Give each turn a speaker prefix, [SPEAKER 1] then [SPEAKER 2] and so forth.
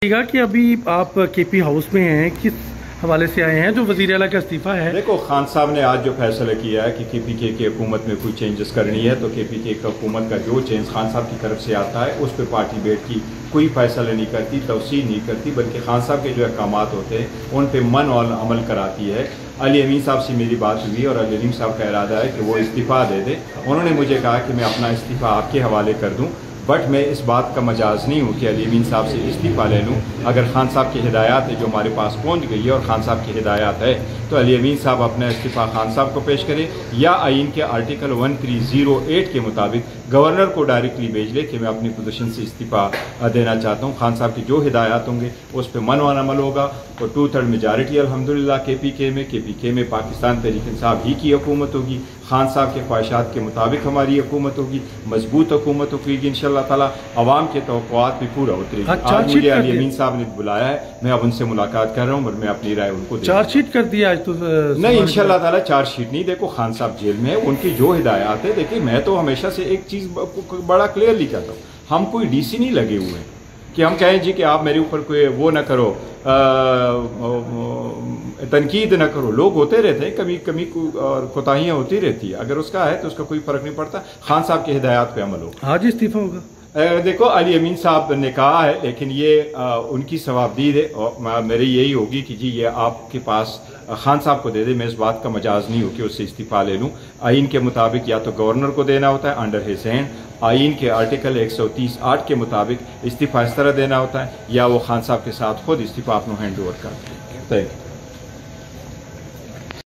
[SPEAKER 1] कि अभी आप केपी हाउस में हैं, किस हवाले से आए हैं जो वज़ीर आला का इस्तीफा है?
[SPEAKER 2] देखो, खान साहब ने आज जो फैसला किया है कि केपीके की हुकूमत में कोई चेंजेस करनी है, तो केपीके की हुकूमत का जो चेंज खान साहब की तरफ से आता है उस पर पार्टी बैठ की कोई फैसला नहीं करती, तवसीह नहीं करती, बल्कि खान साहब के जो अहकामात होते हैं उन पर मन और अमल कराती है। अली अमीन साहब से मेरी बात हुई और अली अमीन साहब का इरादा है कि वो इस्तीफ़ा दे दे। उन्होंने मुझे कहा कि मैं अपना इस्तीफ़ा आपके हवाले कर दूँ, बट मैं इस बात का मजाज नहीं हूँ कि अली अमीन साहब से इस्तीफ़ा ले लूँ। अगर खान साहब की हिदायत है जो हमारे पास पहुँच गई है और खान साहब की हिदायत है तो अली अमीन साहब अपना इस्तीफ़ा खान साहब को पेश करें या आइन के आर्टिकल 1308 के मुताबिक गवर्नर को डायरेक्टली भेज ले कि मैं अपनी पोजीशन से इस्तीफ़ा देना चाहता हूँ। खान साहब की जो हिदायत होंगे उस पर मन व अमल होगा और 2/3 मेजॉरिटी अल्हम्दुलिल्लाह केपीके में पाकिस्तान तहरीक इंसाफ ही की हुकूमत होगी। खान साहब के ख्वाहिशात के मुताबिक हमारी हुकूमत होगी, मजबूत हुकूमत होगी इंशाअल्लाह ताला। अवाम के तौक़ुआत भी पूरा उतरेगी। आज मुझे अली अमीन साहब ने बुलाया है, मैं अब उनसे मुलाकात कर रहा हूँ और मैं अपनी राय उनको
[SPEAKER 1] चार्जशीट कर दिया आज तो
[SPEAKER 2] नहीं, इंशाअल्लाह ताला चार्जशीट नहीं। देखो, खान साहब जेल में है, उनकी जो हिदायत है, देखिए मैं तो हमेशा से एक चीज़ बड़ा क्लियरली कहता हूँ, हम कोई डीसी नहीं लगे हुए हैं कि हम कहें जी कि आप मेरे ऊपर कोई वो ना करो, तनकीद ना करो। लोग होते रहते हैं, कभी कभी और कोताहियाँ होती रहती है, अगर उसका है तो उसका कोई फर्क नहीं पड़ता। खान साहब की हिदायत पे अमल हो।
[SPEAKER 1] आज इस्तीफा होगा?
[SPEAKER 2] देखो, अली अमीन साहब ने कहा है, लेकिन ये उनकी सवाबदीद है और मेरी यही होगी कि जी ये आपके पास खान साहब को दे दे। मैं इस बात का मजाज नहीं हो कि उससे इस्तीफा ले लूँ। आइन के मुताबिक या तो गवर्नर को देना होता है अंडर हिज हैंड, आइन के आर्टिकल 130(8) के मुताबिक इस्तीफा इस तरह देना होता है, या वो खान साहब के साथ खुद इस्तीफा अपना हैंड ओवर करते हैं।